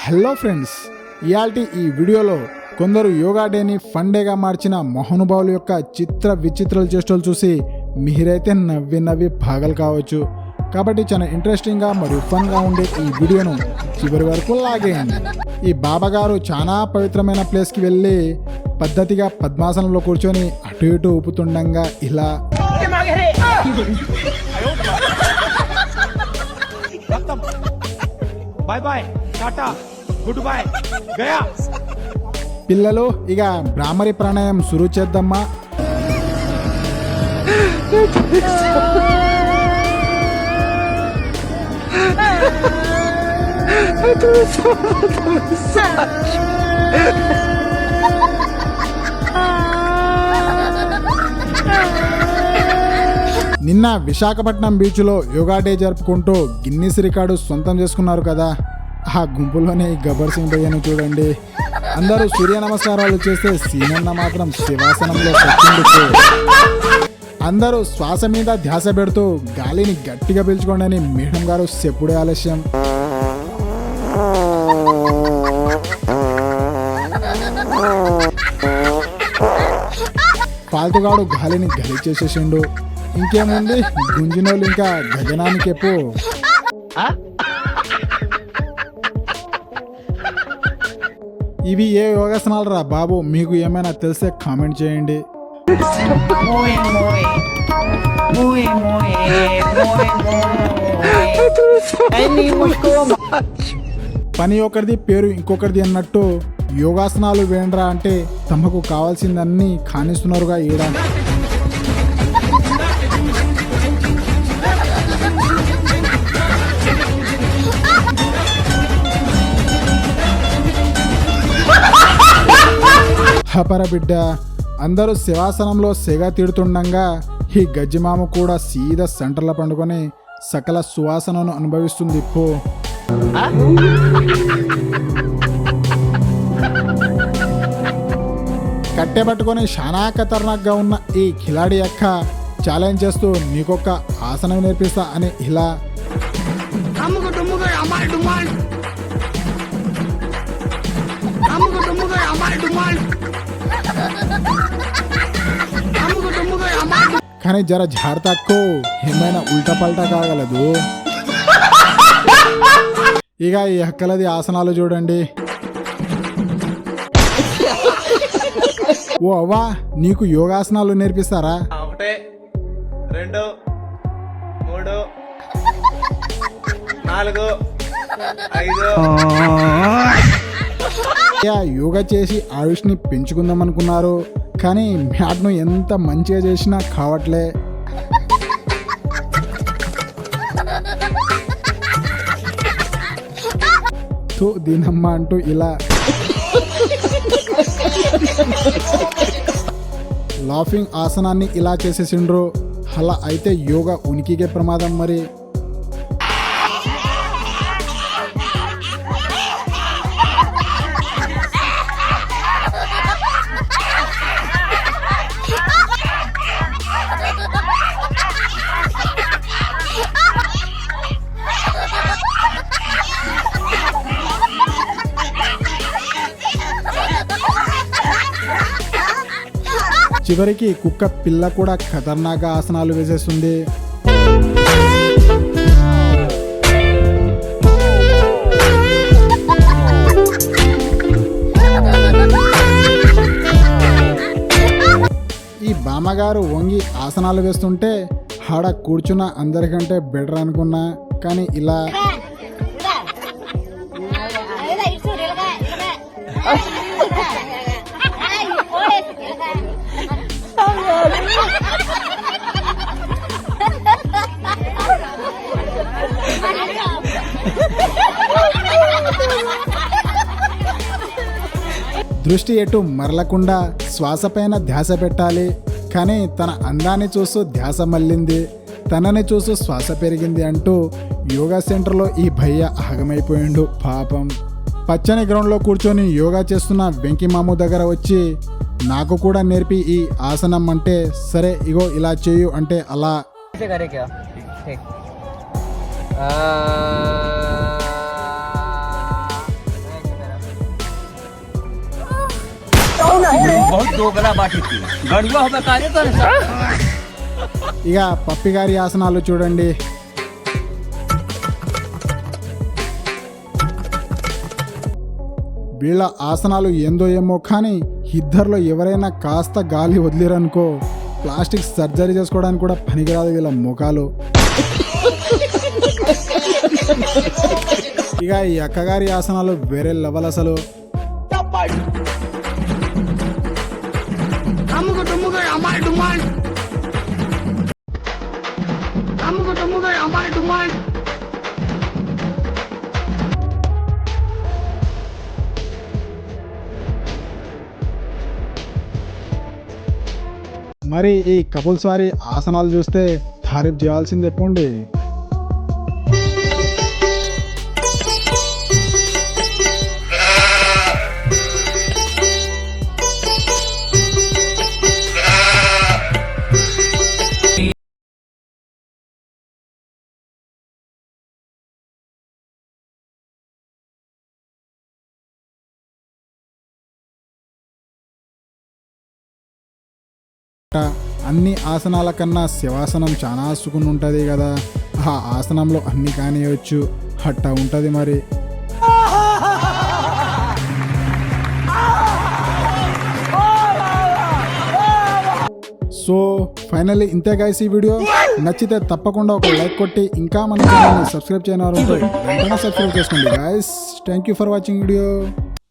Hello friends, ఇయాల్టి ఈ వీడియోలో కొందరు యోగా డేని ఫన్ డేగా మార్చిన మహానుభావుల యొక్క చిత్ర విచిత్రాలు చేష్టలు చూసి మీరైతే నవ్వి పాగలు కావచ్చు. కాబట్టి చాలా ఇంట్రెస్టింగ్గా మరియు ఫన్గా ఉండే ఈ వీడియోను చివరి వరకు లాగేయండి. ఈ బాబాగారు చాలా పవిత్రమైన ప్లేస్కి వెళ్ళి పద్ధతిగా పద్మాసనంలో కూర్చొని అటు ఇటు ఊపుతుండగా ఇలా బాయ్ బాయ్ టాటా గుడ్ బై గయా. పిల్లలు ఇక బ్రాహ్మరి ప్రాణాయామం సురు చేద్దామా. నిన్న విశాఖపట్నం బీచ్లో యోగా డే జరుపుకుంటూ గిన్నిస్ రికార్డు సొంతం చేసుకున్నారు కదా. ఆ గుంపులోనే గబ్బర్ సింగ్ భయ్యను చూడండి. అందరూ సూర్య నమస్కారాలు చేస్తే సీనన్న మాత్రం శివాసనంలో సచ్చిండుకు. అందరూ శ్వాస మీద ధ్యాస పెడుతూ గాలిని గట్టిగా పీల్చుకోండి అని మేడం గారు చెప్పుడే ఆలస్యం. పాల్తుగాడు గాలిని గలి చేసేసిండు. ఇంకేముంది, గుంజినోళ్ళు ఇంకా గగనానికి ఎప్పు. ఇవి ఏ యోగాసనాలు రా బాబు, మీకు ఏమైనా తెలిస్తే కామెంట్ చేయండి. పని ఒకరిది పేరు ఇంకొకరిది అన్నట్టు యోగాసనాలు వేయండ్రా అంటే తమకు కావాల్సిందన్నీ కానిస్తున్నారుగా ఈడ. హపర బిడ్డ, అందరూ శివాసనంలో సెగ తీడుతుండగా ఈ గజ్జిమామ కూడా సీదా సెంటర్లో పండుకొని సకల సువాసనను అనుభవిస్తుంది. పో కట్టెబట్టుకొని శానా ఖతర్నాక్గా ఉన్న ఈ ఖిలాడి అక్క ఛాలెంజ్ చేస్తూ నీకొక ఆసనం నేర్పిస్తా అని ఇలా కానీ జర జాగ్రత్తకు ఏమైనా ఉల్టా పల్టా కాగలదు. ఇక ఈ అక్కలది ఆసనాలు చూడండి. ఓ అవ్వా, నీకు యోగాసనాలు నేర్పిస్తారా? 1 2 3 4 5. యోగా చేసి ఆయుష్ని పెంచుకుందాం అనుకున్నారు, కానీ మ్యాట్ను ఎంత మంచిగా చేసినా కావట్లే. దీనమ్మ అంటూ ఇలా లాఫింగ్ ఆసనాన్ని ఇలా చేసేసిండ్రు. అలా అయితే యోగా ఉనికికే ప్రమాదం మరి. చివరికి కుక్క పిల్ల కూడా ఖతర్నాక్ ఆసనాలు వేసేస్తుంది. ఈ బామ్మగారు వంగి ఆసనాలు వేస్తుంటే ఆడ కూర్చున్న అందరికంటే బెటర్ అనుకున్నా, కానీ ఇలా దృష్టి ఎటు మరలకుండా శ్వాసపైన ధ్యాస పెట్టాలి. కానీ తన అందాన్ని చూస్తూ ధ్యాస మళ్ళింది, తనని చూస్తూ శ్వాస పెరిగింది అంటూ యోగా సెంటర్లో ఈ భయ్య ఆగమైపోయిండు పాపం. పచ్చని గ్రౌండ్లో కూర్చొని యోగా చేస్తున్న వెంకిమాము దగ్గర వచ్చి నాకు కూడా నేర్పి ఈ ఆసనం అంటే, సరే ఇగో ఇలా చేయు అంటే అలా. बहुत दोगला बाटी थी गड़ुआ हो कार्य कर ఇక పప్పి గారి ఆసనాలు చూడండి. వీళ్ళ ఆసనాలు ఏందో ఏమో కానీ ఇద్దరిలో ఎవరైనా కాస్త గాలి వదిలేరనుకో ప్లాస్టిక్ సర్జరీ చేసుకోవడానికి కూడా పనికిరాదు వీళ్ళ ముఖాలు. ఇక ఈ అక్కగారి ఆసనాలు వేరే లెవెల్ అసలు. మరి ఈ కపుల్స్ వారి ఆసనాలు చూస్తే తారీఫ్ చేయాల్సింది ఎప్పండి. అన్ని ఆసనాల కన్నా శవాసనం చాలా సుకుని ఉంటుంది కదా. ఆ ఆసనంలో అన్ని కానియవచ్చు అట్టా ఉంటుంది మరి. సో ఫైనల్లీ ఇంతే గైస్ ఈ వీడియో. నచ్చితే తప్పకుండా ఒక లైక్ కొట్టి ఇంకా మన ఛానల్ని సబ్స్క్రైబ్ చేయని వారు ఉంటే వెంటనే సబ్స్క్రైబ్ చేసుకోండి guys. Thank you for watching video.